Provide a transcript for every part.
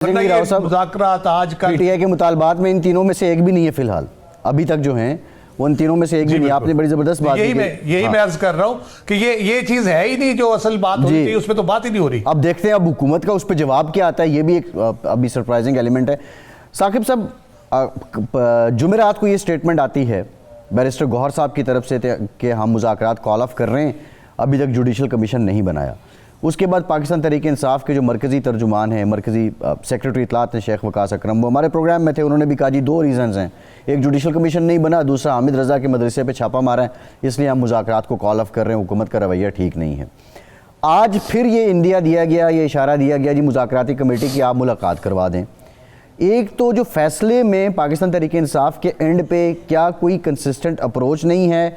مذاکرات آج کل پی ٹی آئی کے مطالبات میں ان تینوں میں سے ایک بھی نہیں ہے فی الحال ابھی تک جو ہیں وہ ان تینوں میں سے ایک بھی نہیں. آپ نے بڑی زبردست بات یہی میں عرض کر رہا ہوں کہ یہ چیز ہے ہی نہیں جو اصل بات ہونی تھی، اس پہ تو بات ہی نہیں ہو رہی. اب دیکھتے ہیں اب حکومت کا اس پہ جواب کیا آتا ہے. یہ بھی ایک ابھی سرپرائزنگ ایلیمنٹ ہے. ثاقب صاحب، جمعرات کو یہ سٹیٹمنٹ آتی ہے بیرسٹر گوہر صاحب کی طرف سے کہ ہم مذاکرات کال آف کر رہے ہیں، ابھی تک جوڈیشل کمیشن نہیں بنایا. اس کے بعد پاکستان تحریک انصاف کے جو مرکزی ترجمان ہیں، مرکزی سیکرٹری اطلاعات ہیں شیخ وقاص اکرم، وہ ہمارے پروگرام میں تھے. انہوں نے بھی کہا جی دو ریزنز ہیں، ایک جوڈیشل کمیشن نہیں بنا، دوسرا حامد رضا کے مدرسے پہ چھاپا مارا ہے، اس لیے ہم مذاکرات کو کال آف کر رہے ہیں. حکومت کا رویہ ٹھیک نہیں ہے. آج پھر یہ اندیا دیا گیا، یہ اشارہ دیا گیا جی مذاکراتی کمیٹی کی آپ ملاقات کروا دیں. ایک تو جو فیصلے میں پاکستان تحریک انصاف کے اینڈ پہ کیا کوئی کنسسٹنٹ اپروچ نہیں ہے،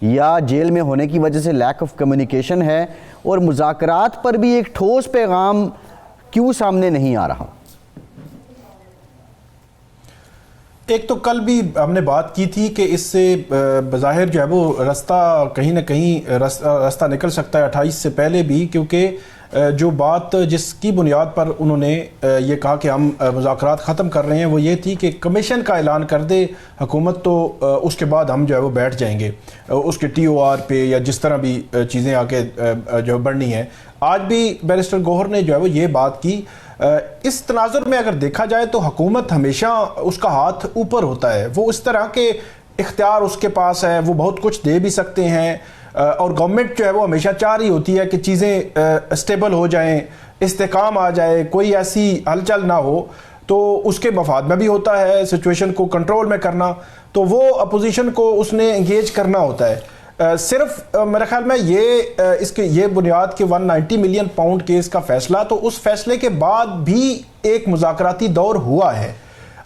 یا جیل میں ہونے کی وجہ سے لیک آف کمیونیکیشن ہے، اور مذاکرات پر بھی ایک ٹھوس پیغام کیوں سامنے نہیں آ رہا؟ ایک تو کل بھی ہم نے بات کی تھی کہ اس سے بظاہر جو ہے وہ راستہ کہیں نہ کہیں راستہ نکل سکتا ہے 28 سے پہلے بھی، کیونکہ جو بات جس کی بنیاد پر انہوں نے یہ کہا کہ ہم مذاکرات ختم کر رہے ہیں وہ یہ تھی کہ کمیشن کا اعلان کر دے حکومت تو اس کے بعد ہم جو ہے وہ بیٹھ جائیں گے اس کے ٹی او آر پہ یا جس طرح بھی چیزیں آگے جو بڑھنی ہیں. آج بھی بیرسٹر گوہر نے جو ہے وہ یہ بات کی. اس تناظر میں اگر دیکھا جائے تو حکومت ہمیشہ اس کا ہاتھ اوپر ہوتا ہے، وہ اس طرح کے اختیار اس کے پاس ہے، وہ بہت کچھ دے بھی سکتے ہیں، اور گورنمنٹ جو ہے وہ ہمیشہ چاہ رہی ہوتی ہے کہ چیزیں اسٹیبل ہو جائیں، استحکام آ جائے، کوئی ایسی ہلچل نہ ہو. تو اس کے مفاد میں بھی ہوتا ہے سچویشن کو کنٹرول میں کرنا، تو وہ اپوزیشن کو اس نے انگیج کرنا ہوتا ہے. صرف میرے خیال میں یہ بنیاد کے 190 ملین پاؤنڈ کیس کا فیصلہ، تو اس فیصلے کے بعد بھی ایک مذاکراتی دور ہوا ہے،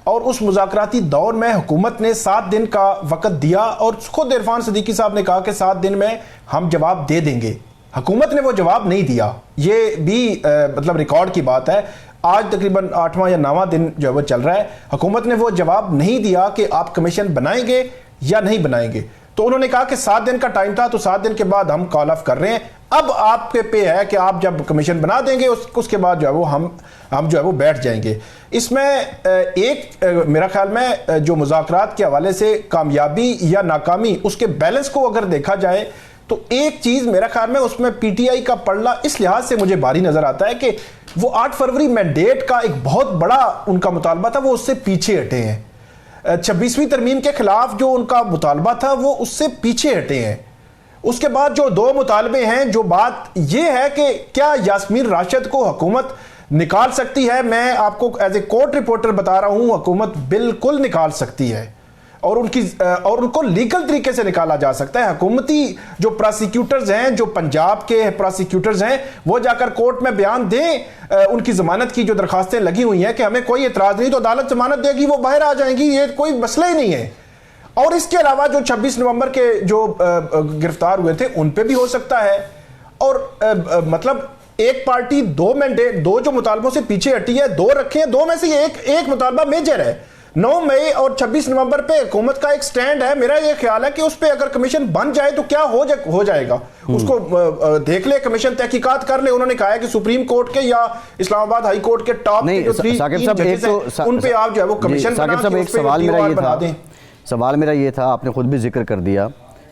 اور اس مذاکراتی دور میں حکومت نے 7 دن کا وقت دیا، اور خود عرفان صدیقی صاحب نے کہا کہ 7 دن میں ہم جواب دے دیں گے. حکومت نے وہ جواب نہیں دیا. یہ بھی مطلب ریکارڈ کی بات ہے. آج تقریباً 8واں یا 9واں دن جو ہے وہ چل رہا ہے، حکومت نے وہ جواب نہیں دیا کہ آپ کمیشن بنائیں گے یا نہیں بنائیں گے. تو انہوں نے کہا کہ 7 دن کا ٹائم تھا، تو 7 دن کے بعد ہم کال آف کر رہے ہیں. اب آپ کے پہ ہے کہ آپ جب کمیشن بنا دیں گے اس کے بعد جو ہے وہ ہم جو ہے وہ بیٹھ جائیں گے. اس میں ایک میرا خیال میں جو مذاکرات کے حوالے سے کامیابی یا ناکامی، اس کے بیلنس کو اگر دیکھا جائے تو ایک چیز میرا خیال میں اس میں پی ٹی آئی کا پڑھنا اس لحاظ سے مجھے بھاری نظر آتا ہے کہ وہ 8 فروری مینڈیٹ کا ایک بہت بڑا ان کا مطالبہ تھا، وہ اس سے پیچھے ہٹے ہیں. 26ویں ترمیم کے خلاف جو ان کا مطالبہ تھا وہ اس سے پیچھے ہٹے ہیں. اس کے بعد جو 2 مطالبے ہیں، جو بات یہ ہے کہ کیا یاسمین راشد کو حکومت نکال سکتی ہے. میں آپ کو ایز اے کورٹ رپورٹر بتا رہا ہوں، حکومت بالکل نکال سکتی ہے، اور ان کو لیگل طریقے سے نکالا جا سکتا ہے. حکومتی جو پراسیکیوٹرز ہیں، جو پنجاب کے پراسیکیوٹرز ہیں، وہ جا کر کورٹ میں بیان دیں ان کی ضمانت کی جو درخواستیں لگی ہوئی ہیں کہ ہمیں کوئی اعتراض نہیں، تو عدالت ضمانت دے گی، وہ باہر آ جائیں گی، یہ کوئی مسئلہ ہی نہیں ہے. اور اس کے علاوہ جو 26 نومبر کے جو گرفتار ہوئے تھے ان پہ بھی ہو سکتا ہے. اور مطلب ایک پارٹی 2 مینڈیٹ، 2 جو مطالبوں سے پیچھے ہٹی ہے، 2 رکھے ہیں، 2 میں سے ایک مطالبہ میجر ہے. 9 مئی اور 26 نومبر پہ حکومت کا ایک سٹینڈ ہے. میرا یہ خیال ہے کہ اس پہ اگر کمیشن بن جائے تو کیا ہو جائے گا. اس کو دیکھ لے کمیشن، تحقیقات کر لے. انہوں نے کہا ہے کہ سپریم کورٹ کے یا اسلام آباد ہائی کورٹ کے ٹاپ کے جو 3 ججز ہیں ان پہ آپ جو ہے وہ کمیشن بنا کے اس پہ سوال میرا یہ تھا، آپ نے خود بھی ذکر کر دیا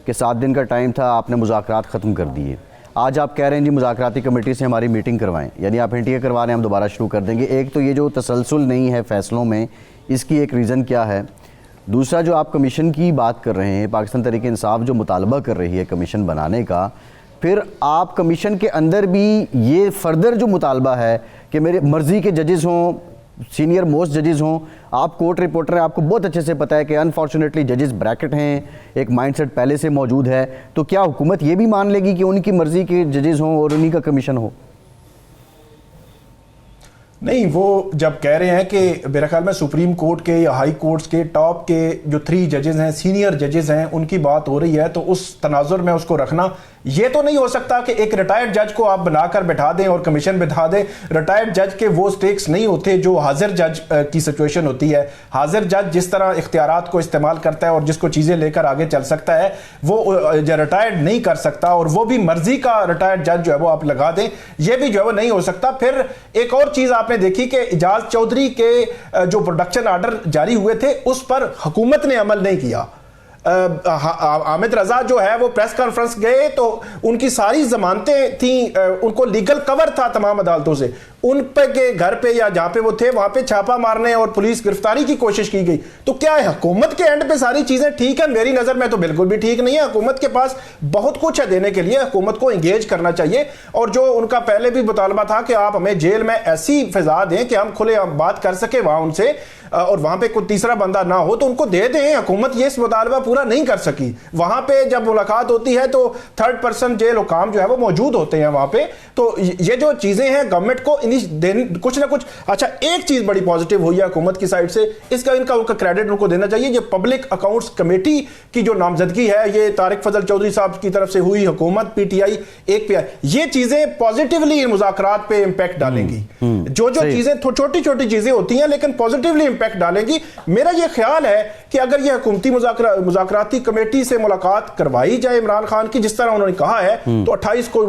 کہ 7 دن کا ٹائم تھا، آپ نے مذاکرات ختم کر دیے. آج آپ کہہ رہے ہیں جی مذاکراتی کمیٹی سے ہماری میٹنگ کروائیں، یعنی آپ انٹیے کروا رہے ہیں ہم دوبارہ شروع کر دیں گے. ایک تو یہ جو تسلسل نہیں ہے فیصلوں میں، اس کی ایک ریزن کیا ہے؟ دوسرا جو آپ کمیشن کی بات کر رہے ہیں، پاکستان تحریک انصاف جو مطالبہ کر رہی ہے کمیشن بنانے کا، پھر آپ کمیشن کے اندر بھی یہ فردر جو مطالبہ ہے کہ میرے مرضی کے ججز ہوں، سینئر موسٹ ججز ہوں. آپ کورٹ رپورٹر ہیں، آپ کو بہت اچھے سے پتہ ہے کہ انفارچونیٹلی ججز بریکٹ ہیں، ایک مائنڈ سیٹ پہلے سے موجود ہے. تو کیا حکومت یہ بھی مان لے گی کہ ان کی مرضی کے ججز ہوں اور انہی کا کمیشن ہو؟ نہیں، وہ جب کہہ رہے ہیں کہ میرا خیال میں سپریم کورٹ کے یا ہائی کورٹس کے ٹاپ کے جو 3 ججز ہیں، سینئر ججز ہیں، ان کی بات ہو رہی ہے، تو اس تناظر میں اس کو رکھنا یہ تو نہیں ہو سکتا کہ ایک ریٹائرڈ جج کو آپ بنا کر بٹھا دیں اور کمیشن بٹھا دیں. ریٹائرڈ جج کے وہ سٹیکس نہیں ہوتے جو حاضر جج کی سچویشن ہوتی ہے. حاضر جج جس طرح اختیارات کو استعمال کرتا ہے اور جس کو چیزیں لے کر آگے چل سکتا ہے، وہ ریٹائرڈ نہیں کر سکتا. اور وہ بھی مرضی کا ریٹائرڈ جج جو ہے وہ آپ لگا دیں، یہ بھی جو ہے وہ نہیں ہو سکتا. پھر ایک اور چیز آپ نے دیکھی کہ اعجاز چودھری کے جو پروڈکشن آرڈر جاری ہوئے تھے اس پر حکومت نے عمل نہیں کیا. حامد رضا جو ہے وہ پریس کانفرنس گئے تو ان کی ساری ضمانتیں تھیں, ان کو لیگل کور تھا تمام عدالتوں سے, ان پہ کے گھر پہ یا جہاں پہ وہ تھے وہاں پہ چھاپا مارنے اور پولیس گرفتاری کی کوشش کی گئی. تو کیا ہے حکومت کے اینڈ پہ ساری چیزیں ٹھیک ہیں؟ میری نظر میں تو بالکل بھی ٹھیک نہیں ہے. حکومت کے پاس بہت کچھ ہے دینے کے لیے, حکومت کو انگیج کرنا چاہیے. اور جو ان کا پہلے بھی مطالبہ تھا کہ آپ ہمیں جیل میں ایسی فضا دیں کہ ہم کھلے بات کر سکیں وہاں ان سے, اور وہاں پہ کوئی تیسرا بندہ نہ ہو, تو ان کو دے دیں. حکومت یہ اس مطالبہ پورا نہیں کر سکی. وہاں پہ جب ملاقات ہوتی ہے تو تھرڈ پرسن جیل حکام جو ہے وہ موجود ہوتے ہیں وہاں پہ. تو یہ جو چیزیں ہیں گورنمنٹ کو کچھ نہ کچھ. اچھا ایک چیز بڑی پازیٹیو ہوئی ہے حکومت کی سائڈ سے, اس کا ان کا کریڈٹ ان کو دینا چاہیے. یہ پبلک اکاؤنٹس کمیٹی کی جو نامزدگی ہے یہ طارق فضل چودھری صاحب کی طرف سے ہوئی, حکومت پی ٹی آئی ایک پہ, یہ چیزیں پازیٹیولی مذاکرات پہ امپیکٹ ڈالیں گی. جو چیزیں چھوٹی چھوٹی چیزیں ہوتی ہیں لیکن پازیٹیولی امپیکٹ ڈالیں گی. میرا یہ خیال ہے کہ اگر یہ حکومتی مذاکراتی کمیٹی سے ملاقات کروائی جائے عمران خان کی جس طرح انہوں نے کہا ہے, تو 28 کو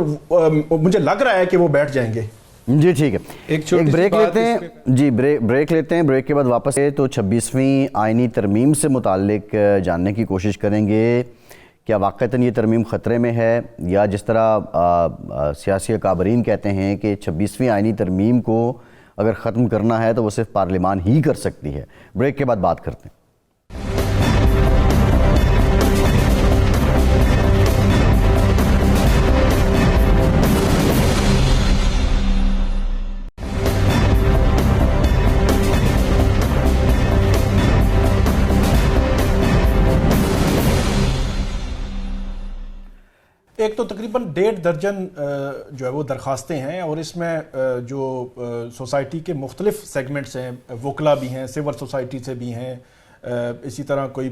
مجھے لگ رہا ہے کہ وہ بیٹھ جائیں گے. جی ٹھیک ہے, ایک بریک لیتے ہیں. جی بریک لیتے ہیں, بریک کے بعد واپس تو 26ویں آئینی ترمیم سے متعلق جاننے کی کوشش کریں گے. کیا واقعتاً یہ ترمیم خطرے میں ہے, یا جس طرح سیاسی اکابرین کہتے ہیں کہ 26ویں آئینی ترمیم کو اگر ختم کرنا ہے تو وہ صرف پارلیمان ہی کر سکتی ہے. بریک کے بعد بات کرتے ہیں. ایک تو تقریباً 1.5 درجن جو ہے وہ درخواستیں ہیں, اور اس میں جو سوسائٹی کے مختلف سیگمنٹس ہیں, وکلا بھی ہیں, سول سوسائٹی سے بھی ہیں, اسی طرح کوئی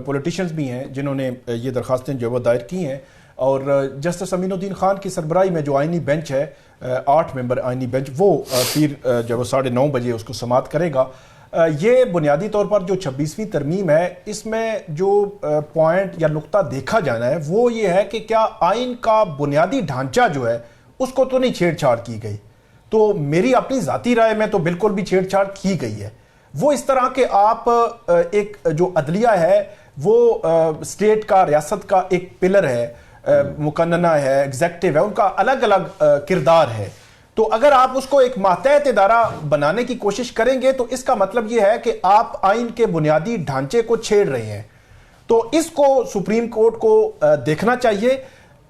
پولیٹیشینز بھی ہیں جنہوں نے یہ درخواستیں جو ہے وہ دائر کی ہیں. اور جسٹس امین الدین خان کی سربراہی میں جو آئینی بینچ ہے, 8 ممبر آئینی بینچ, وہ پھر جو ہے وہ 9:30 بجے اس کو سماعت کرے گا. یہ بنیادی طور پر جو 26ویں ترمیم ہے اس میں جو پوائنٹ یا نقطہ دیکھا جانا ہے وہ یہ ہے کہ کیا آئین کا بنیادی ڈھانچہ جو ہے اس کو تو نہیں چھیڑ چھاڑ کی گئی. تو میری اپنی ذاتی رائے میں تو بالکل بھی چھیڑ چھاڑ کی گئی ہے. وہ اس طرح کہ آپ ایک جو عدلیہ ہے وہ اسٹیٹ کا, ریاست کا ایک پلر ہے, مقننہ ہے, ایگزیکٹو ہے, ان کا الگ الگ کردار ہے. تو اگر آپ اس کو ایک ماتحت ادارہ بنانے کی کوشش کریں گے تو اس کا مطلب یہ ہے کہ آپ آئین کے بنیادی ڈھانچے کو چھیڑ رہے ہیں. تو اس کو سپریم کورٹ کو دیکھنا چاہیے.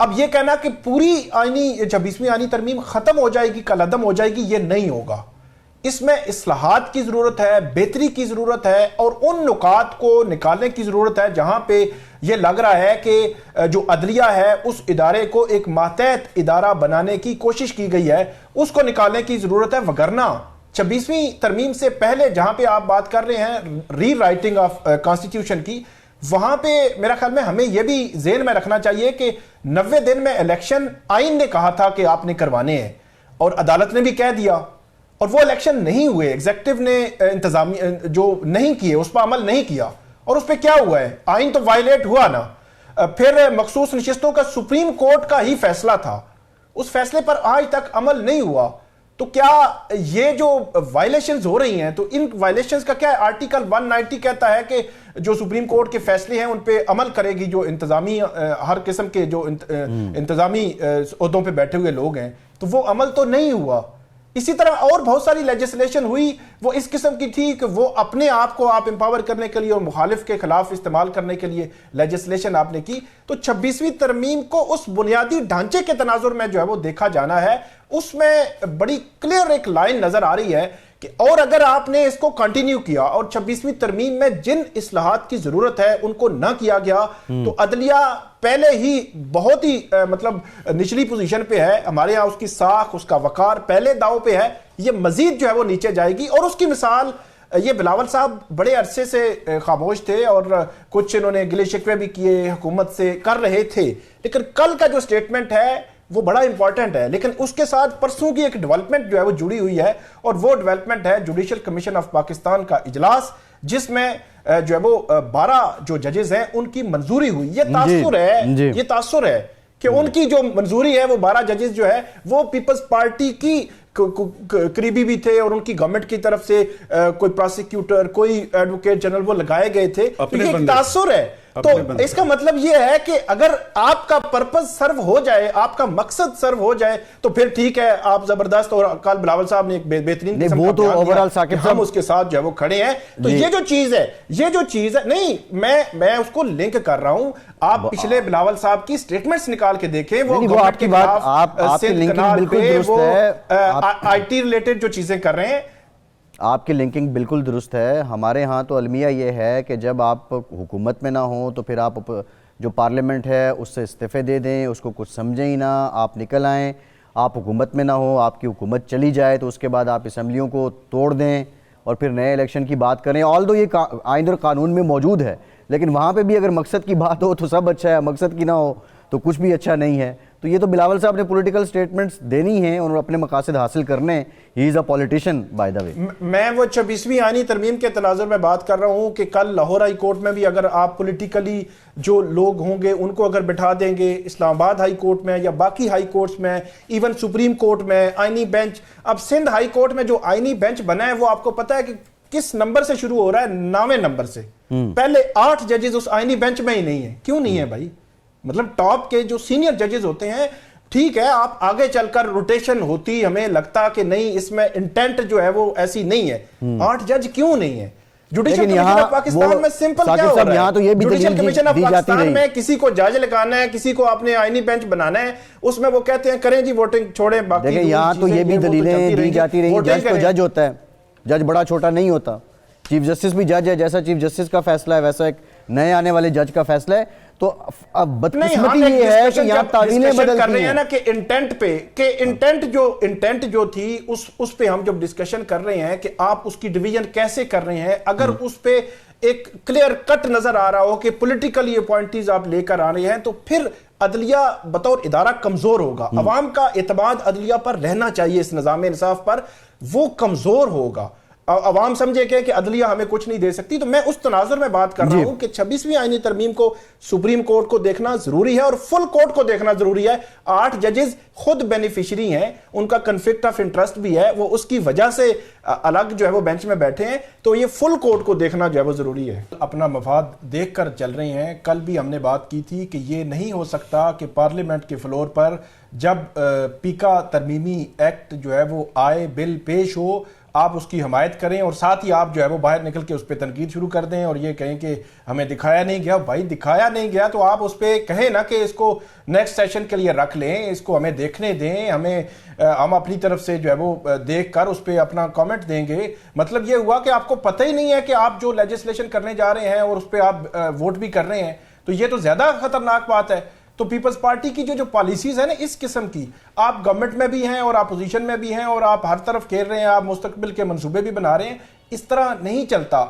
اب یہ کہنا کہ پوری 26ویں آئینی ترمیم ختم ہو جائے گی, کالعدم ہو جائے گی, یہ نہیں ہوگا. اس میں اصلاحات کی ضرورت ہے, بہتری کی ضرورت ہے, اور ان نکات کو نکالنے کی ضرورت ہے جہاں پہ یہ لگ رہا ہے کہ جو عدلیہ ہے اس ادارے کو ایک ماتحت ادارہ بنانے کی کوشش کی گئی ہے, اس کو نکالنے کی ضرورت ہے. وگرنہ 26ویں ترمیم سے پہلے جہاں پہ آپ بات کر رہے ہیں ری رائٹنگ آف کانسٹیٹیوشن کی, وہاں پہ میرا خیال میں ہمیں یہ بھی ذہن میں رکھنا چاہیے کہ 90 دن میں الیکشن آئین نے کہا تھا کہ آپ نے کروانے ہیں, اور عدالت نے بھی کہہ دیا, اور وہ الیکشن نہیں ہوئے. ایگزیکٹو نے انتظامی جو نہیں کیے اس پر عمل نہیں کیا, اور اس پہ کیا ہوا ہے, آئین تو وائلیٹ ہوا نا. پھر مخصوص نشستوں کا سپریم کورٹ کا ہی فیصلہ تھا, اس فیصلے پر آج تک عمل نہیں ہوا. تو کیا یہ جو وائلیشنز ہو رہی ہیں تو ان وائلیشنز کا کیا ہے؟ آرٹیکل 190 کہتا ہے کہ جو سپریم کورٹ کے فیصلے ہیں ان پہ عمل کرے گی جو انتظامی ہر قسم کے جو انتظامی عہدوں پہ بیٹھے ہوئے لوگ ہیں. تو وہ عمل تو نہیں ہوا. اسی طرح اور بہت ساری لیجسلیشن ہوئی, وہ اس قسم کی تھی کہ وہ اپنے آپ کو آپ امپاور کرنے کے لیے اور مخالف کے خلاف استعمال کرنے کے لیے لیجسلیشن آپ نے کی. تو 26ویں ترمیم کو اس بنیادی ڈھانچے کے تناظر میں جو ہے وہ دیکھا جانا ہے. اس میں بڑی کلیئر ایک لائن نظر آ رہی ہے کہ اور اگر آپ نے اس کو کنٹینیو کیا اور 26ویں ترمیم میں جن اصلاحات کی ضرورت ہے ان کو نہ کیا گیا تو عدلیہ پہلے ہی بہت ہی مطلب نچلی پوزیشن پہ ہے. ہمارے ہاں اس کی ساکھ, اس کا وقار پہلے داؤ پہ ہے. یہ مزید جو ہے وہ نیچے جائے گی. اور اس کی مثال یہ بلاول صاحب بڑے عرصے سے خاموش تھے اور کچھ انہوں نے گلے شکوے بھی کیے حکومت سے کر رہے تھے, لیکن کل کا جو سٹیٹمنٹ ہے وہ بڑا امپورٹنٹ ہے. لیکن اس کے ساتھ پرسوں کی ایک ڈیولپمنٹ جو ہے وہ جڑی ہوئی ہے, اور وہ ڈیولپمنٹ ہے جوڈیشل کمیشن آف پاکستان کا اجلاس, جس میں جو ہے وہ 12 جو ججز ہیں ان کی منظوری ہوئی. یہ تاثر ہے کہ ان کی جو منظوری ہے وہ 12 ججز جو ہے وہ پیپلز پارٹی کی قریبی بھی تھے اور ان کی گورنمنٹ کی طرف سے کوئی پروسیکیوٹر کوئی ایڈوکیٹ جنرل وہ لگائے گئے تھے، تو یہ ایک تاثر ہے. تو اس کا مطلب یہ ہے کہ اگر آپ کا پرپز سرو ہو جائے، آپ کا مقصد سرو ہو جائے تو پھر ٹھیک ہے، آپ زبردست. اور کل بلاول صاحب نے ایک بہترین قسم کا بیان دیا کہ ہم اس کے ساتھ جو ہے وہ کھڑے ہیں. تو یہ جو چیز ہے نہیں، میں اس کو لنک کر رہا ہوں. آپ پچھلے بلاول صاحب کی سٹیٹمنٹس نکال کے دیکھیں، وہ گورنمنٹ کے خلاف سندھ کنال پہ وہ آئی ٹی ریلیٹڈ جو چیزیں کر رہے ہیں. آپ کی لنکنگ بالکل درست ہے. ہمارے ہاں تو المیہ یہ ہے کہ جب آپ حکومت میں نہ ہوں تو پھر آپ جو پارلیمنٹ ہے اس سے استعفے دے دیں، اس کو کچھ سمجھیں ہی نہ، آپ نکل آئیں. آپ حکومت میں نہ ہوں، آپ کی حکومت چلی جائے تو اس کے بعد آپ اسمبلیوں کو توڑ دیں اور پھر نئے الیکشن کی بات کریں. آلدو یہ آئین اور قانون میں موجود ہے، لیکن وہاں پہ بھی اگر مقصد کی بات ہو تو سب اچھا ہے، مقصد کی نہ ہو تو کچھ بھی اچھا نہیں ہے. تو یہ تو بلاول صاحب نے پولیٹیکل سٹیٹمنٹس دینی ہیں اور اپنے مقاصد حاصل کرنے ہیں. ہی از اے پولیٹیشین بائی دا وے. میں وہ 26ویں آئینی ترمیم کے تناظر میں بات کر رہا ہوں کہ کل لاہور ہائی کورٹ میں بھی اگر آپ پولیٹیکلی جو لوگ ہوں گے ان کو اگر بٹھا دیں گے، اسلام آباد ہائی کورٹ میں یا باقی ہائی کورٹس میں، ایون سپریم کورٹ میں آئینی بینچ، اب سندھ ہائی کورٹ میں جو آئینی بینچ بنا ہے وہ آپ کو پتا ہے کہ کس نمبر سے شروع ہو رہا ہے؟ 9ویں نمبر سے. پہلے 8 ججز اس آئینی بینچ میں ہی نہیں ہیں. کیوں نہیں ہے بھائی؟ مطلب ٹاپ کے جو سینئر ججز ہوتے ہیں، ٹھیک ہے آپ آگے چل کر روٹیشن ہوتی، ہمیں لگتا کہ نہیں اس میں انٹینٹ جو ہے وہ ایسی نہیں ہے. 8 جج کیوں نہیں ہے؟ جوڈیشل کمیشن آف پاکستان میں سمپل کیا ہو رہا ہے؟ جوڈیشل کمیشن آف پاکستان میں کسی کو جج لگانا ہے، کسی کو اپنے آئینی بینچ بنانا ہے، اس میں وہ کہتے ہیں کریں جی ووٹنگ چھوڑیں. باقی دیکھیں یہاں تو یہ بھی دلیلیں دی جاتی رہی، جج تو جج ہوتا ہے، جج بڑا چھوٹا نہیں ہوتا. چیف جسٹس بھی جج ہے، جیسا چیف جسٹس کا فیصلہ ہے ویسا ایک نئے آنے والے جج کا فیصلہ ہے. تو اب بدقسمتی یہ ہے کہ یہاں تعویلیں بدلتی ہیں نا کہ انٹینٹ پہ، کہ انٹینٹ جو تھی اس پہ ہم جب ڈسکشن کر رہے ہیں کہ آپ اس کی ڈویژن کیسے کر رہے ہیں. اگر اس پہ ایک کلیئر کٹ نظر آ رہا ہو کہ پولیٹیکلی اپوائنٹیز آپ لے کر آ رہے ہیں تو پھر عدلیہ بطور ادارہ کمزور ہوگا. عوام کا اعتماد عدلیہ پر رہنا چاہیے، اس نظام انصاف پر، وہ کمزور ہوگا. عوام سمجھے کہ عدلیہ ہمیں کچھ نہیں دے سکتی. تو میں اس تناظر میں بات کر رہا ہوں کہ 26ویں آئینی ترمیم کو سپریم کورٹ کو دیکھنا ضروری ہے اور فل کورٹ کو دیکھنا ضروری ہے. 8 ججز خود بینیفیشری ہیں، ان کا کنفلکٹ آف انٹرسٹ بھی ہے، وہ اس کی وجہ سے الگ جو ہے وہ بینچ میں بیٹھے ہیں. تو یہ فل کورٹ کو دیکھنا جو ہے وہ ضروری ہے. اپنا مفاد دیکھ کر چل رہے ہیں. کل بھی ہم نے بات کی تھی کہ یہ نہیں ہو سکتا کہ پارلیمنٹ کے فلور پر جب پیکا ترمیمی ایکٹ جو ہے وہ آئے، بل پیش ہو، آپ اس کی حمایت کریں اور ساتھ ہی آپ جو ہے وہ باہر نکل کے اس پہ تنقید شروع کر دیں اور یہ کہیں کہ ہمیں دکھایا نہیں گیا. بھائی دکھایا نہیں گیا تو آپ اس پہ کہیں نا کہ اس کو نیکسٹ سیشن کے لیے رکھ لیں، اس کو ہمیں دیکھنے دیں، ہم اپنی طرف سے جو ہے وہ دیکھ کر اس پہ اپنا کامنٹ دیں گے. مطلب یہ ہوا کہ آپ کو پتہ ہی نہیں ہے کہ آپ جو لیجسلیشن کرنے جا رہے ہیں اور اس پہ آپ ووٹ بھی کر رہے ہیں. تو یہ تو زیادہ خطرناک بات ہے. تو پیپلز پارٹی کی جو پالیسیز ہیں نا اس قسم کی، آپ گورنمنٹ میں بھی ہیں اور اپوزیشن میں بھی ہیں اور آپ ہر طرف کھیل رہے ہیں، آپ مستقبل کے منصوبے بھی بنا رہے ہیں، اس طرح نہیں چلتا.